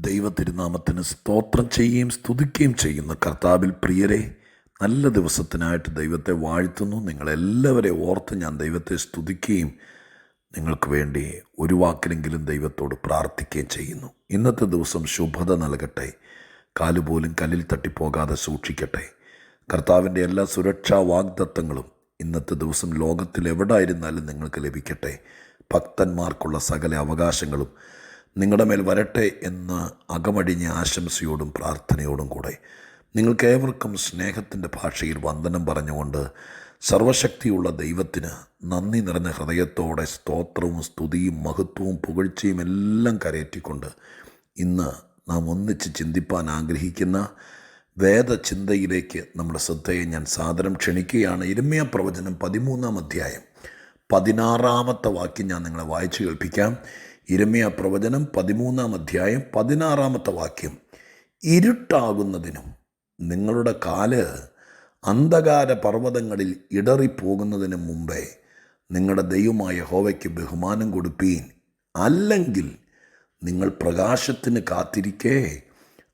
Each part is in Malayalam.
ദൈവ തിരുനാമത്തിന് സ്തോത്രം ചെയ്യുകയും സ്തുതിക്കുകയും ചെയ്യുന്ന കർത്താവിൽ പ്രിയരെ, നല്ല ദിവസത്തിനായിട്ട് ദൈവത്തെ വാഴ്ത്തുന്നു. നിങ്ങളെല്ലാവരെയും ഓർത്ത് ഞാൻ ദൈവത്തെ സ്തുതിക്കുകയും നിങ്ങൾക്ക് വേണ്ടി ഒരു വാക്കിലെങ്കിലും ദൈവത്തോട് പ്രാർത്ഥിക്കുകയും ചെയ്യുന്നു. ഇന്നത്തെ ദിവസം ശുഭത നൽകട്ടെ, കാലുപോലും കല്ലിൽ തട്ടിപ്പോകാതെ സൂക്ഷിക്കട്ടെ. കർത്താവിൻ്റെ എല്ലാ സുരക്ഷാ വാഗ്ദത്തങ്ങളും ഇന്നത്തെ ദിവസം ലോകത്തിൽ എവിടെയായിരുന്നാലും നിങ്ങൾക്ക് ലഭിക്കട്ടെ. ഭക്തന്മാർക്കുള്ള സകല അവകാശങ്ങളും നിങ്ങളുടെ മേൽ വരട്ടെ എന്ന് അകമടിഞ്ഞ ആശംസയോടും പ്രാർത്ഥനയോടും കൂടെ നിങ്ങൾക്കേവർക്കും സ്നേഹത്തിൻ്റെ ഭാഷയിൽ വന്ദനം പറഞ്ഞുകൊണ്ട് സർവശക്തിയുള്ള ദൈവത്തിന് നന്ദി നിറഞ്ഞ ഹൃദയത്തോടെ സ്തോത്രവും സ്തുതിയും മഹത്വവും പുകഴ്ചയും എല്ലാം കരയറ്റിക്കൊണ്ട് ഇന്ന് നാം ഒന്നിച്ച് ചിന്തിപ്പാൻ ആഗ്രഹിക്കുന്ന വേദചിന്തയിലേക്ക് നമ്മുടെ ശ്രദ്ധയെ ഞാൻ സാദരം ക്ഷണിക്കുകയാണ്. യിരെമ്യാ പ്രവചനം 13-ാം അധ്യായം 16-ാമത്തെ വാക്യം ഞാൻ നിങ്ങളെ വായിച്ചു കേൾപ്പിക്കാം. യിരെമ്യാ പ്രവചനം 13-ാം അധ്യായം 16-ാമത്തെ വാക്യം. ഇരുട്ടാകുന്നതിനും നിങ്ങളുടെ കാല് അന്ധകാര പർവ്വതങ്ങളിൽ ഇടറിപ്പോകുന്നതിനും മുമ്പേ നിങ്ങളുടെ ദൈവമായ യഹോവയ്ക്ക് ബഹുമാനം കൊടുപ്പീൻ. അല്ലെങ്കിൽ നിങ്ങൾ പ്രകാശത്തിന് കാത്തിരിക്കേ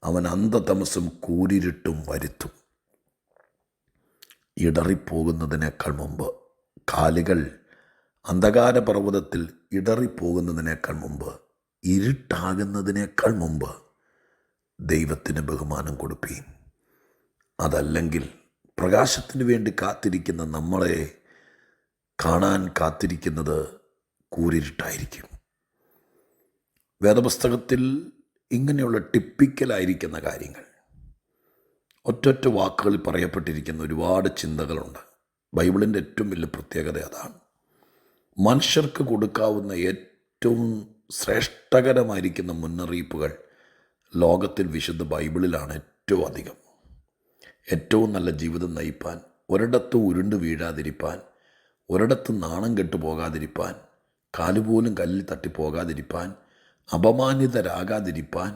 അവൻ അന്ധതമസും കൂരിരുട്ടും വരുത്തും. ഇടറിപ്പോകുന്നതിനേക്കാൾ മുമ്പ്, കാലുകൾ അന്ധകാര പർവ്വതത്തിൽ ഇടറിപ്പോകുന്നതിനേക്കാൾ മുമ്പ്, ഇരുട്ടാകുന്നതിനേക്കാൾ മുമ്പ് ദൈവത്തിന് ബഹുമാനം കൊടുപ്പീൻ. അതല്ലെങ്കിൽ പ്രകാശത്തിന് വേണ്ടി കാത്തിരിക്കുന്ന നമ്മളെ കാണാൻ കാത്തിരിക്കുന്നത് കൂരിരുട്ടായിരിക്കും. വേദപുസ്തകത്തിൽ ഇങ്ങനെയുള്ള ടിപ്പിക്കലായിരിക്കുന്ന കാര്യങ്ങൾ ഒറ്റൊറ്റ വാക്കുകളിൽ പറയപ്പെട്ടിരിക്കുന്ന ഒരുപാട് ചിന്തകളുണ്ട്. ബൈബിളിൻ്റെ ഏറ്റവും വലിയ പ്രത്യേകത അതാണ്. മനുഷ്യർക്ക് കൊടുക്കാവുന്ന ഏറ്റവും ശ്രേഷ്ഠകരമായിരിക്കുന്ന മുന്നറിയിപ്പുകൾ ലോകത്തിൽ വിശുദ്ധ ബൈബിളിലാണ് ഏറ്റവും അധികം. ഏറ്റവും നല്ല ജീവിതം നയിപ്പാൻ, ഒരിടത്തും ഉരുണ്ട് വീഴാതിരിപ്പാൻ, ഒരിടത്തും നാണം കെട്ടു പോകാതിരിപ്പാൻ, കാലുപോലും കല്ലിൽ തട്ടിപ്പോകാതിരിപ്പാൻ, അപമാനിതരാകാതിരിപ്പാൻ,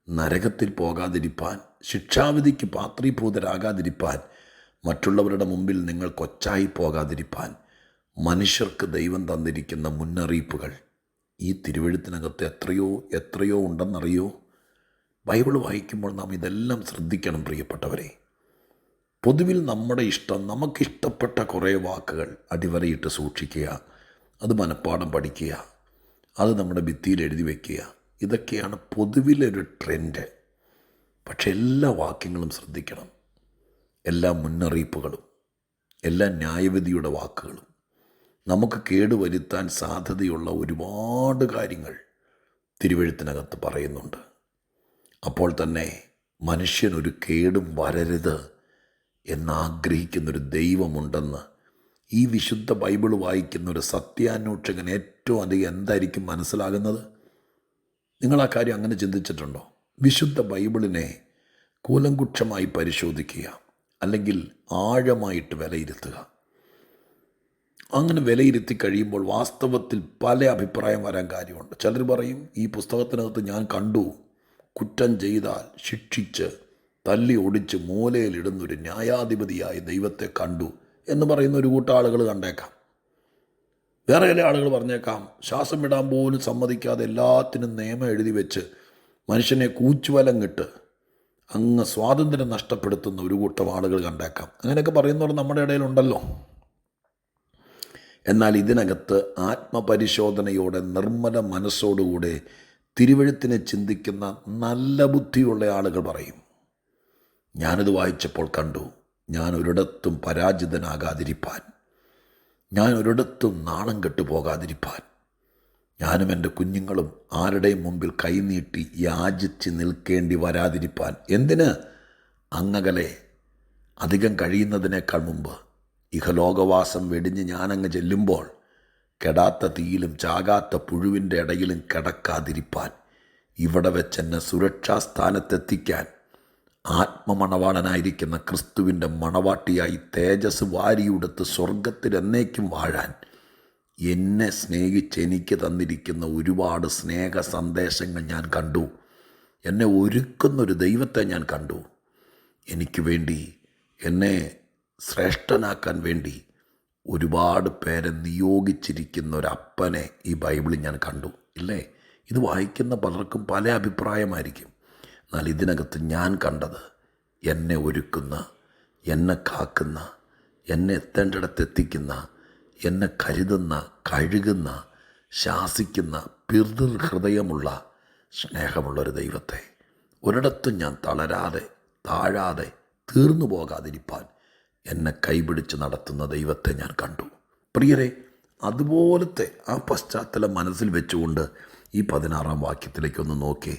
നരകത്തിൽ പോകാതിരിപ്പാൻ, ശിക്ഷാവിധിക്ക് പാത്രീഭൂതരാകാതിരിപ്പാൻ, മറ്റുള്ളവരുടെ മുമ്പിൽ നിങ്ങൾ കൊച്ചായി പോകാതിരിപ്പാൻ മനുഷ്യർക്ക് ദൈവം തന്നിരിക്കുന്ന മുന്നറിയിപ്പുകൾ ഈ തിരുവെഴുത്തിനകത്ത് എത്രയോ ഉണ്ടെന്നറിയോ? ബൈബിൾ വായിക്കുമ്പോൾ നാം ഇതെല്ലാം ശ്രദ്ധിക്കണം പ്രിയപ്പെട്ടവരെ. പൊതുവിൽ നമ്മുടെ ഇഷ്ടം, നമുക്കിഷ്ടപ്പെട്ട കുറേ വാക്കുകൾ അടിവരയിട്ട് സൂക്ഷിക്കുക, അത് മനഃപ്പാഠം പഠിക്കുക, അത് നമ്മുടെ ഭിത്തിയിൽ എഴുതി വയ്ക്കുക, ഇതൊക്കെയാണ് പൊതുവിലൊരു ട്രെൻഡ്. പക്ഷെ എല്ലാ വാക്യങ്ങളും ശ്രദ്ധിക്കണം. എല്ലാ മുന്നറിയിപ്പുകളും, എല്ലാ ന്യായവിധിയുടെ വാക്കുകളും, നമുക്ക് കേടുവരുത്താൻ സാധ്യതയുള്ള ഒരുപാട് കാര്യങ്ങൾ തിരുവെഴുത്തിനകത്ത് പറയുന്നുണ്ട്. അപ്പോൾ തന്നെ മനുഷ്യനൊരു കേടും വരരുത് എന്നാഗ്രഹിക്കുന്നൊരു ദൈവമുണ്ടെന്ന് ഈ വിശുദ്ധ ബൈബിൾ വായിക്കുന്ന ഒരു സത്യാന്വേഷകൻ ഏറ്റവും അധികം എന്തായിരിക്കും മനസ്സിലാകുന്നത്? നിങ്ങൾ ആ കാര്യം അങ്ങനെ ചിന്തിച്ചിട്ടുണ്ടോ? വിശുദ്ധ ബൈബിളിനെ കൂലങ്കുക്ഷമായി പരിശോധിക്കുക, അല്ലെങ്കിൽ ആഴമായിട്ട് വിലയിരുത്തുക. അങ്ങനെ വിലയിരുത്തി കഴിയുമ്പോൾ വാസ്തവത്തിൽ പല അഭിപ്രായം വരാൻ കാര്യമുണ്ട്. ചിലർ പറയും, ഈ പുസ്തകത്തിനകത്ത് ഞാൻ കണ്ടു, കുറ്റം ചെയ്താൽ ശിക്ഷിച്ച് തല്ലി ഒടിച്ച് മൂലയിലിടുന്നൊരു ന്യായാധിപതിയായ ദൈവത്തെ കണ്ടു എന്ന് പറയുന്ന ഒരു കൂട്ടം ആളുകൾ കണ്ടേക്കാം. വേറെ ചില ആളുകൾ പറഞ്ഞേക്കാം, ശ്വാസം വിടാൻ പോലും സമ്മതിക്കാതെ എല്ലാത്തിനും നിയമം എഴുതി വെച്ച് മനുഷ്യനെ കൂച്ചുവലങ്ങിട്ട് അങ്ങ് സ്വാതന്ത്ര്യം നഷ്ടപ്പെടുത്തുന്ന ഒരു കൂട്ടം ആളുകൾ കണ്ടേക്കാം. അങ്ങനെയൊക്കെ പറയുന്നവർ നമ്മുടെ ഇടയിലുണ്ടല്ലോ. എന്നാൽ ഇതിനകത്ത് ആത്മപരിശോധനയോടെ നിർമ്മല മനസ്സോടുകൂടെ തിരുവെഴുത്തിനെ ചിന്തിക്കുന്ന നല്ല ബുദ്ധിയുള്ള ആളുകൾ പറയും, ഞാനിത് വായിച്ചപ്പോൾ കണ്ടു, ഞാൻ ഒരിടത്തും പരാജിതനാകാതിരിപ്പാൻ, ഞാൻ ഒരിടത്തും നാണം കെട്ടു പോകാതിരിപ്പാൻ, ഞാനും എൻ്റെ കുഞ്ഞുങ്ങളും ആരുടെയും മുമ്പിൽ കൈനീട്ടി യാചിച്ച് നിൽക്കേണ്ടി വരാതിരിപ്പാൻ. എന്തിന്? അങ്ങകലെ അധികം കഴിയുന്നതിനേക്കാൾ മുമ്പ് ഇഹലോകവാസം വെടിഞ്ഞ് ഞാനങ്ങ് ചെല്ലുമ്പോൾ കെടാത്ത തീയിലും ചാകാത്ത പുഴുവിൻ്റെ ഇടയിലും കിടക്കാതിരിപ്പാൻ, ഇവിടെ വെച്ചെന്നെ സുരക്ഷാസ്ഥാനത്തെത്തിക്കാൻ ആത്മമണവാളനായിരിക്കുന്ന ക്രിസ്തുവിൻ്റെ മണവാട്ടിയായി തേജസ് വാരിയുടുത്ത് സ്വർഗത്തിൽ എന്നേക്കും വാഴാൻ എന്നെ സ്നേഹിച്ച് എനിക്ക് തന്നിരിക്കുന്ന ഒരുപാട് സ്നേഹ സന്ദേശങ്ങൾ ഞാൻ കണ്ടു. എന്നെ ഒരുക്കുന്നൊരു ദൈവത്തെ ഞാൻ കണ്ടു. എനിക്ക് വേണ്ടി, എന്നെ ശ്രേഷ്ഠനാക്കാൻ വേണ്ടി ഒരുപാട് പേരെ നിയോഗിച്ചിരിക്കുന്ന ഒരപ്പനെ ഈ ബൈബിളിൽ ഞാൻ കണ്ടു. ഇല്ലേ? ഇത് വായിക്കുന്ന പലർക്കും പല അഭിപ്രായമായിരിക്കും. എന്നാൽ ഇതിനകത്ത് ഞാൻ കണ്ടത് എന്നെ ഒരുക്കുന്ന, എന്നെ കാക്കുന്ന, എന്നെ എത്തേണ്ടിടത്തെത്തിക്കുന്ന, എന്നെ കരുതുന്ന, കഴുകുന്ന, ശാസിക്കുന്ന, ഹൃദയമുള്ള സ്നേഹമുള്ളൊരു ദൈവത്തെ, ഒരിടത്തും ഞാൻ തളരാതെ താഴാതെ തീർന്നു പോകാതിരിപ്പാൻ എന്നെ കൈപിടിച്ച് നടത്തുന്ന ദൈവത്തെ ഞാൻ കണ്ടു. പ്രിയരെ, അതുപോലത്തെ ആ പശ്ചാത്തലം മനസ്സിൽ വെച്ചുകൊണ്ട് ഈ 16-ാം വാക്യത്തിലേക്കൊന്ന് നോക്കി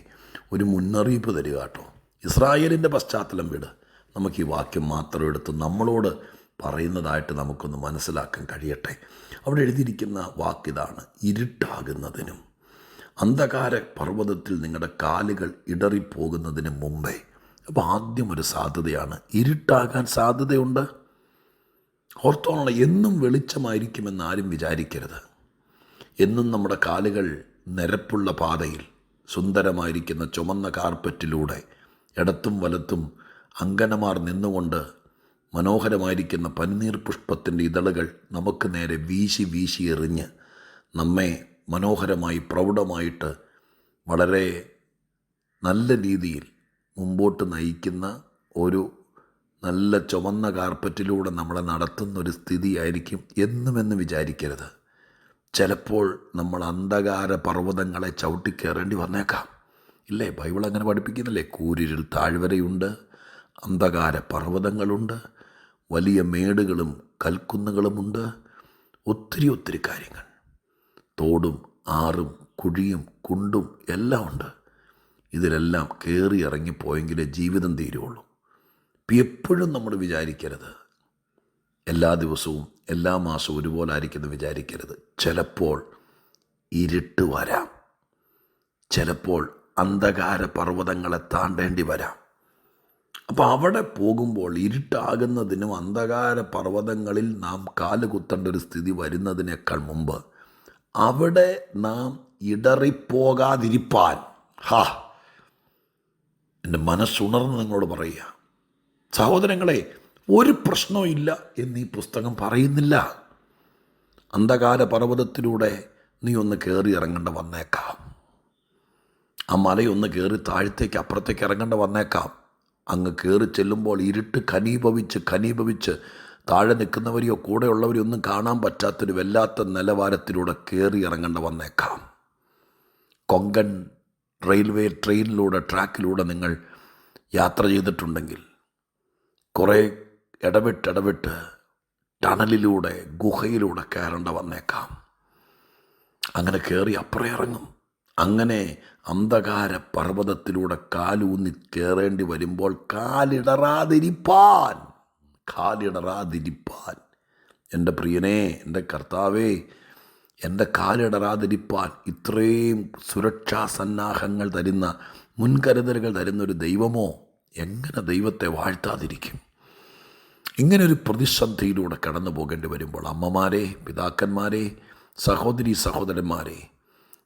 ഒരു മുന്നറിയിപ്പ് തരിക കേട്ടോ. ഇസ്രായേലിൻ്റെ പശ്ചാത്തലം വിട്, നമുക്ക് ഈ വാക്യം മാത്രം എടുത്ത് നമ്മളോട് പറയുന്നതായിട്ട് നമുക്കൊന്ന് മനസ്സിലാക്കാൻ കഴിയട്ടെ. അവിടെ എഴുതിയിരിക്കുന്ന വാക്കിതാണ്: ഇരുട്ടാകുന്നതിനും അന്ധകാര പർവ്വതത്തിൽ നിങ്ങളുടെ കാലുകൾ ഇടറിപ്പോകുന്നതിന് മുമ്പേ. അപ്പോൾ ആദ്യം ഒരു സാധ്യതയാണ്, ഇരുട്ടാകാൻ സാധ്യതയുണ്ട്. ഓർത്തോണം, എന്നും വെളിച്ചമായിരിക്കുമെന്ന് ആരും വിചാരിക്കരുത്. എന്നും നമ്മുടെ കാലുകൾ നിരപ്പുള്ള പാതയിൽ, സുന്ദരമായിരിക്കുന്ന ചുമന്ന കാർപ്പറ്റിലൂടെ ഇടത്തും വലത്തും അങ്കനമാർ നിന്നുകൊണ്ട് മനോഹരമായിരിക്കുന്ന പനിനീർ പുഷ്പത്തിൻ്റെ ഇതളുകൾ നമുക്ക് നേരെ വീശി വീശി എറിഞ്ഞ് നമ്മെ മനോഹരമായി പ്രൗഢമായിട്ട് വളരെ നല്ല രീതിയിൽ മുമ്പോട്ട് നയിക്കുന്ന ഒരു നല്ല ചുവന്ന കാർപ്പറ്റിലൂടെ നമ്മളെ നടത്തുന്നൊരു സ്ഥിതിയായിരിക്കും എന്നുമെന്ന് വിചാരിക്കരുത്. ചിലപ്പോൾ നമ്മൾ അന്ധകാര പർവ്വതങ്ങളെ ചവിട്ടിക്കയറേണ്ടി വന്നേക്കാം. ഇല്ലേ, ബൈബിൾ അങ്ങനെ പഠിപ്പിക്കുന്നില്ലേ? കൂരിരുൾ താഴ്വരയുണ്ട്, അന്ധകാര പർവ്വതങ്ങളുണ്ട്, വലിയ മേടുകളും കൽക്കുന്നുകളുമുണ്ട്, ഒത്തിരി ഒത്തിരി കാര്യങ്ങൾ. തോടും ആറും കുഴിയും കുണ്ടും എല്ലാം ഉണ്ട്. ഇതിലെല്ലാം കയറി ഇറങ്ങിപ്പോയെങ്കിലേ ജീവിതം തീരുള്ളൂ. എപ്പോഴും നമ്മൾ വിചാരിക്കരുത് എല്ലാ ദിവസവും എല്ലാ മാസവും ഒരുപോലെ ആയിരിക്കുമെന്ന് വിചാരിക്കരുത്. ചിലപ്പോൾ ഇരുട്ട് വരാം, ചിലപ്പോൾ അന്ധകാര പർവ്വതങ്ങളെ താണ്ടേണ്ടി വരാം. അപ്പോൾ അവിടെ പോകുമ്പോൾ ഇരുട്ടാകുന്നതിനും അന്ധകാര പർവ്വതങ്ങളിൽ നാം കാലുകുത്തേണ്ട ഒരു സ്ഥിതി വരുന്നതിനേക്കാൾ മുമ്പ് അവിടെ നാം ഇടറിപ്പോകാതിരിപ്പാൻ, എൻ്റെ മനസ്സുണർന്ന് നിങ്ങളോട് പറയുക, സഹോദരങ്ങളെ, ഒരു പ്രശ്നവും ഇല്ല എന്നീ പുസ്തകം പറയുന്നില്ല. അന്ധകാര പർവ്വതത്തിലൂടെ നീ ഒന്ന് കയറി ഇറങ്ങേണ്ട വന്നേക്കാം. ആ മലയൊന്ന് കയറി താഴത്തേക്ക് അപ്പുറത്തേക്ക് ഇറങ്ങേണ്ട വന്നേക്കാം. അങ്ങ് കയറി ചെല്ലുമ്പോൾ ഇരുട്ട് ഘനീഭവിച്ച് താഴെ നിൽക്കുന്നവരെയോ കൂടെയുള്ളവരെയോ ഒന്നും കാണാൻ പറ്റാത്തൊരു വല്ലാത്ത നിലവാരത്തിലൂടെ കയറി ഇറങ്ങേണ്ട വന്നേക്കാം. കൊങ്കൺ റെയിൽവേ ട്രാക്കിലൂടെ നിങ്ങൾ യാത്ര ചെയ്തിട്ടുണ്ടെങ്കിൽ കുറേ ഇടവിട്ട് ടണലിലൂടെ ഗുഹയിലൂടെ കയറേണ്ട വന്നേക്കാം. അങ്ങനെ കയറി അപ്പുറം ഇറങ്ങും. അങ്ങനെ അന്ധകാര പർവ്വതത്തിലൂടെ കാലൂന്നി കയറേണ്ടി വരുമ്പോൾ കാലിടറാതിരിപ്പാൻ, എൻ്റെ പ്രിയനെ, എൻ്റെ കർത്താവേ, എൻ്റെ കാലിടറാതിരിപ്പാൻ ഇത്രയും സുരക്ഷാ സന്നാഹങ്ങൾ തരുന്ന, മുൻകരുതലുകൾ തരുന്നൊരു ദൈവമോ എങ്ങനെ ദൈവത്തെ വാഴ്ത്താതിരിക്കും? ഇങ്ങനൊരു പ്രതിസന്ധിയിലൂടെ കടന്നു പോകേണ്ടി വരുമ്പോൾ അമ്മമാരെ, പിതാക്കന്മാരെ, സഹോദരന്മാരെ,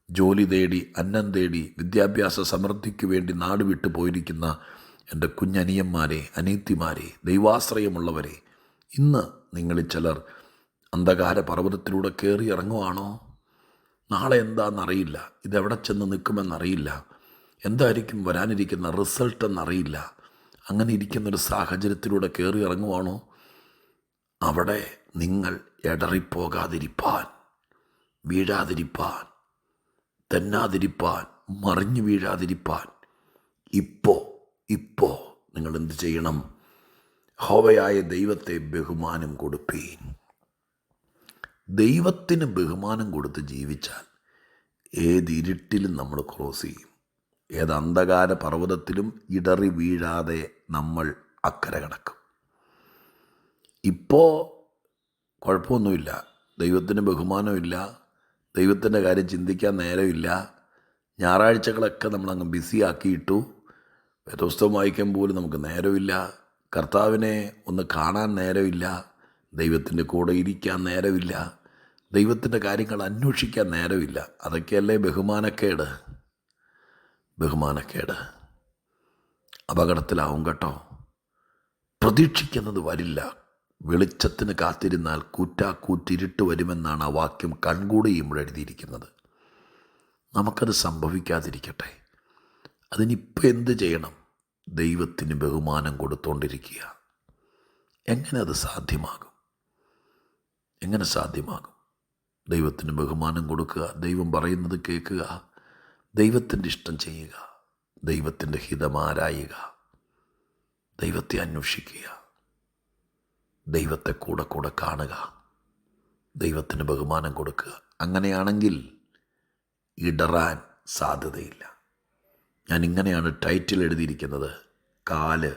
ജോലി തേടി അന്നം തേടി വിദ്യാഭ്യാസ സമൃദ്ധിക്ക് വേണ്ടി നാട് വിട്ടു പോയിരിക്കുന്ന എൻ്റെ കുഞ്ഞനിയന്മാരെ, അനീത്തിമാരെ, ദൈവാശ്രയമുള്ളവരെ, ഇന്ന് നിങ്ങളിൽ ചിലർ അന്ധകാര പർവ്വതത്തിലൂടെ കയറി ഇറങ്ങുവാണോ? നാളെ എന്താണെന്നറിയില്ല, ഇതെവിടെ ചെന്ന് നിൽക്കുമെന്നറിയില്ല, എന്തായിരിക്കും വരാനിരിക്കുന്ന റിസൾട്ട് എന്നറിയില്ല. അങ്ങനെ ഇരിക്കുന്നൊരു സാഹചര്യത്തിലൂടെ കയറി ഇറങ്ങുവാണോ? അവിടെ നിങ്ങൾ ഇടറിപ്പോകാതിരിപ്പാൻ, വീഴാതിരിപ്പാൻ, തെന്നാതിരിപ്പാൻ, മറിഞ്ഞു വീഴാതിരിപ്പാൻ ഇപ്പോൾ നിങ്ങൾ എന്ത് ചെയ്യണം? യഹോവയായ ദൈവത്തെ ബഹുമാനം കൊടുപ്പീൻ. ദൈവത്തിന് ബഹുമാനം കൊടുത്ത് ജീവിച്ചാൽ ഏത് ഇരുട്ടിലും നമ്മൾ ക്രോസ് ചെയ്യും. ഏത് അന്ധകാര പർവ്വതത്തിലും ഇടറി വീഴാതെ നമ്മൾ അക്കരെ കടക്കും. ഇപ്പോൾ കുഴപ്പമൊന്നുമില്ല, ദൈവത്തിന് ബഹുമാനമില്ല, ദൈവത്തിൻ്റെ കാര്യം ചിന്തിക്കാൻ നേരമില്ല. ഞായറാഴ്ചകളൊക്കെ നമ്മളങ്ങ് ബിസിയാക്കിയിട്ടു. വേദപുസ്തകം വായിക്കാൻ പോലും നമുക്ക് നേരമില്ല, കർത്താവിനെ ഒന്ന് കാണാൻ നേരമില്ല, ദൈവത്തിൻ്റെ കൂടെ ഇരിക്കാൻ നേരമില്ല, ദൈവത്തിൻ്റെ കാര്യങ്ങൾ അന്വേഷിക്കാൻ നേരമില്ല. അതൊക്കെയല്ലേ ബഹുമാനക്കേട്. അപകടത്തിലാവും കേട്ടോ. പ്രതീക്ഷിക്കുന്നത് വരില്ല. വെളിച്ചത്തിന് കാത്തിരുന്നാൽ കൂറ്റിരുട്ട് വരുമെന്നാണ് ആ വാക്യം കൺകൂടിയും എഴുതിയിരിക്കുന്നത്. നമുക്കത് സംഭവിക്കാതിരിക്കട്ടെ. അതിനിപ്പോൾ എന്ത് ചെയ്യണം? ദൈവത്തിന് ബഹുമാനം കൊടുത്തുകൊണ്ടിരിക്കുക. എങ്ങനെ അത് സാധ്യമാകും? എങ്ങനെ സാധ്യമാകും? ദൈവത്തിന് ബഹുമാനം കൊടുക്കുക, ദൈവം പറയുന്നത് കേൾക്കുക, ദൈവത്തിൻ്റെ ഇഷ്ടം ചെയ്യുക, ദൈവത്തിൻ്റെ ഹിതമാരായുക, ദൈവത്തെ അന്വേഷിക്കുക, ദൈവത്തെ കൂടെ കൂടെ കാണുക, ദൈവത്തിന് ബഹുമാനം കൊടുക്കുക. അങ്ങനെയാണെങ്കിൽ ഇടറാൻ സാധ്യതയില്ല. ഞാൻ ഇങ്ങനെയാണ് ടൈറ്റിൽ എഴുതിയിരിക്കുന്നത്: കാല്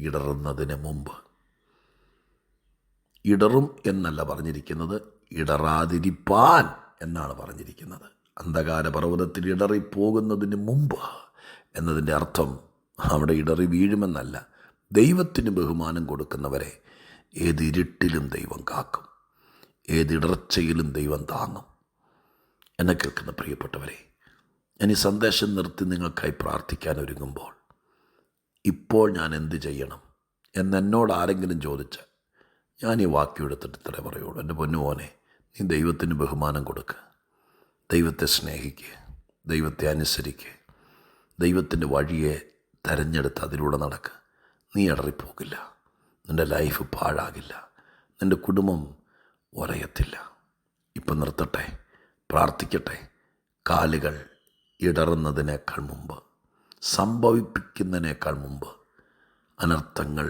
ഇടറുന്നതിന് മുമ്പ്. ഇടറും എന്നല്ല പറഞ്ഞിരിക്കുന്നത്, ഇടറാതിരിപ്പാൻ എന്നാണ് പറഞ്ഞിരിക്കുന്നത്. അന്ധകാര പർവ്വതത്തിൽ ഇടറിപ്പോകുന്നതിന് മുമ്പ് എന്നതിൻ്റെ അർത്ഥം അവിടെ ഇടറി വീഴുമെന്നല്ല. ദൈവത്തിന് ബഹുമാനം കൊടുക്കുന്നവരെ ഏതിരുട്ടിലും ദൈവം കാക്കും, ഏതിടർച്ചയിലും ദൈവം താങ്ങും. എന്നെ കേൾക്കുന്ന പ്രിയപ്പെട്ടവരെ, ഞാൻ ഈ സന്ദേശം നിർത്തി നിങ്ങൾക്കായി പ്രാർത്ഥിക്കാൻ ഒരുങ്ങുമ്പോൾ ഇപ്പോൾ ഞാൻ എന്ത് ചെയ്യണം എന്നോട് ആരെങ്കിലും ചോദിച്ചാൽ ഞാൻ ഈ വാക്യം എടുത്തിട്ട് ഇത്രേ പറയുള്ളൂ: എൻ്റെ പൊന്നുമോനെ, നീ ദൈവത്തിന് ബഹുമാനം കൊടുക്കുക, ദൈവത്തെ സ്നേഹിക്കുക, ദൈവത്തെ അനുസരിക്കുക, ദൈവത്തിൻ്റെ വഴിയെ തിരഞ്ഞെടുത്ത് അതിലൂടെ നടക്കുക. നീ ഇടറിപ്പോകില്ല, നിൻ്റെ ലൈഫ് പാഴാകില്ല, നിൻ്റെ കുടുംബം ഉറയത്തില്ല. ഇപ്പം നിർത്തട്ടെ, പ്രാർത്ഥിക്കട്ടെ. കാലുകൾ ഇടറുന്നതിനേക്കാൾ മുമ്പ്, സംഭവിപ്പിക്കുന്നതിനേക്കാൾ മുമ്പ്, അനർത്ഥങ്ങൾ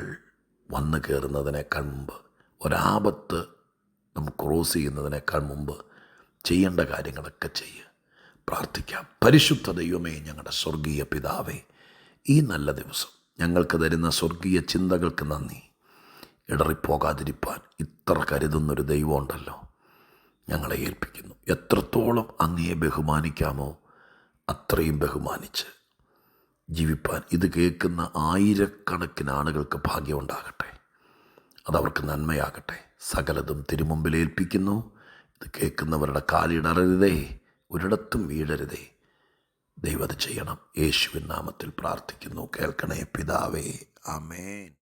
വന്നു കയറുന്നതിനേക്കാൾ മുമ്പ്, ഒരാപത്ത് നമുക്ക് ക്രോസ് ചെയ്യുന്നതിനേക്കാൾ മുമ്പ് ചെയ്യേണ്ട കാര്യങ്ങളൊക്കെ ചെയ്യുക. പ്രാർത്ഥിക്കാം. പരിശുദ്ധ ദൈവമേ, ഞങ്ങളുടെ സ്വർഗീയ പിതാവേ, ഈ നല്ല ദിവസം ഞങ്ങൾക്ക് തരുന്ന സ്വർഗീയ ചിന്തകൾക്ക് നന്ദി. ഇടറിപ്പോകാതിരിപ്പാൻ ഇത്ര കരുതുന്നൊരു ദൈവമുണ്ടല്ലോ, ഞങ്ങളെ ഏൽപ്പിക്കുന്നു. എത്രത്തോളം അങ്ങയെ ബഹുമാനിക്കാമോ അത്രയും ബഹുമാനിച്ച് ജീവിപ്പാൻ ഇത് കേൾക്കുന്ന ആയിരക്കണക്കിന് ആളുകൾക്ക് ഭാഗ്യമുണ്ടാകട്ടെ. അതവർക്ക് നന്മയാകട്ടെ. സകലതും തിരുമുമ്പിൽ ഏൽപ്പിക്കുന്നു. ഇത് കേൾക്കുന്നവരുടെ കാലിടറരുതേ, ഒരിടത്തും വീഴരുതേ. ദൈവം അത് ചെയ്യണം. യേശുവിൻ നാമത്തിൽ പ്രാർത്ഥിക്കുന്നു. കേൾക്കണേ പിതാവേ. ആമേൻ.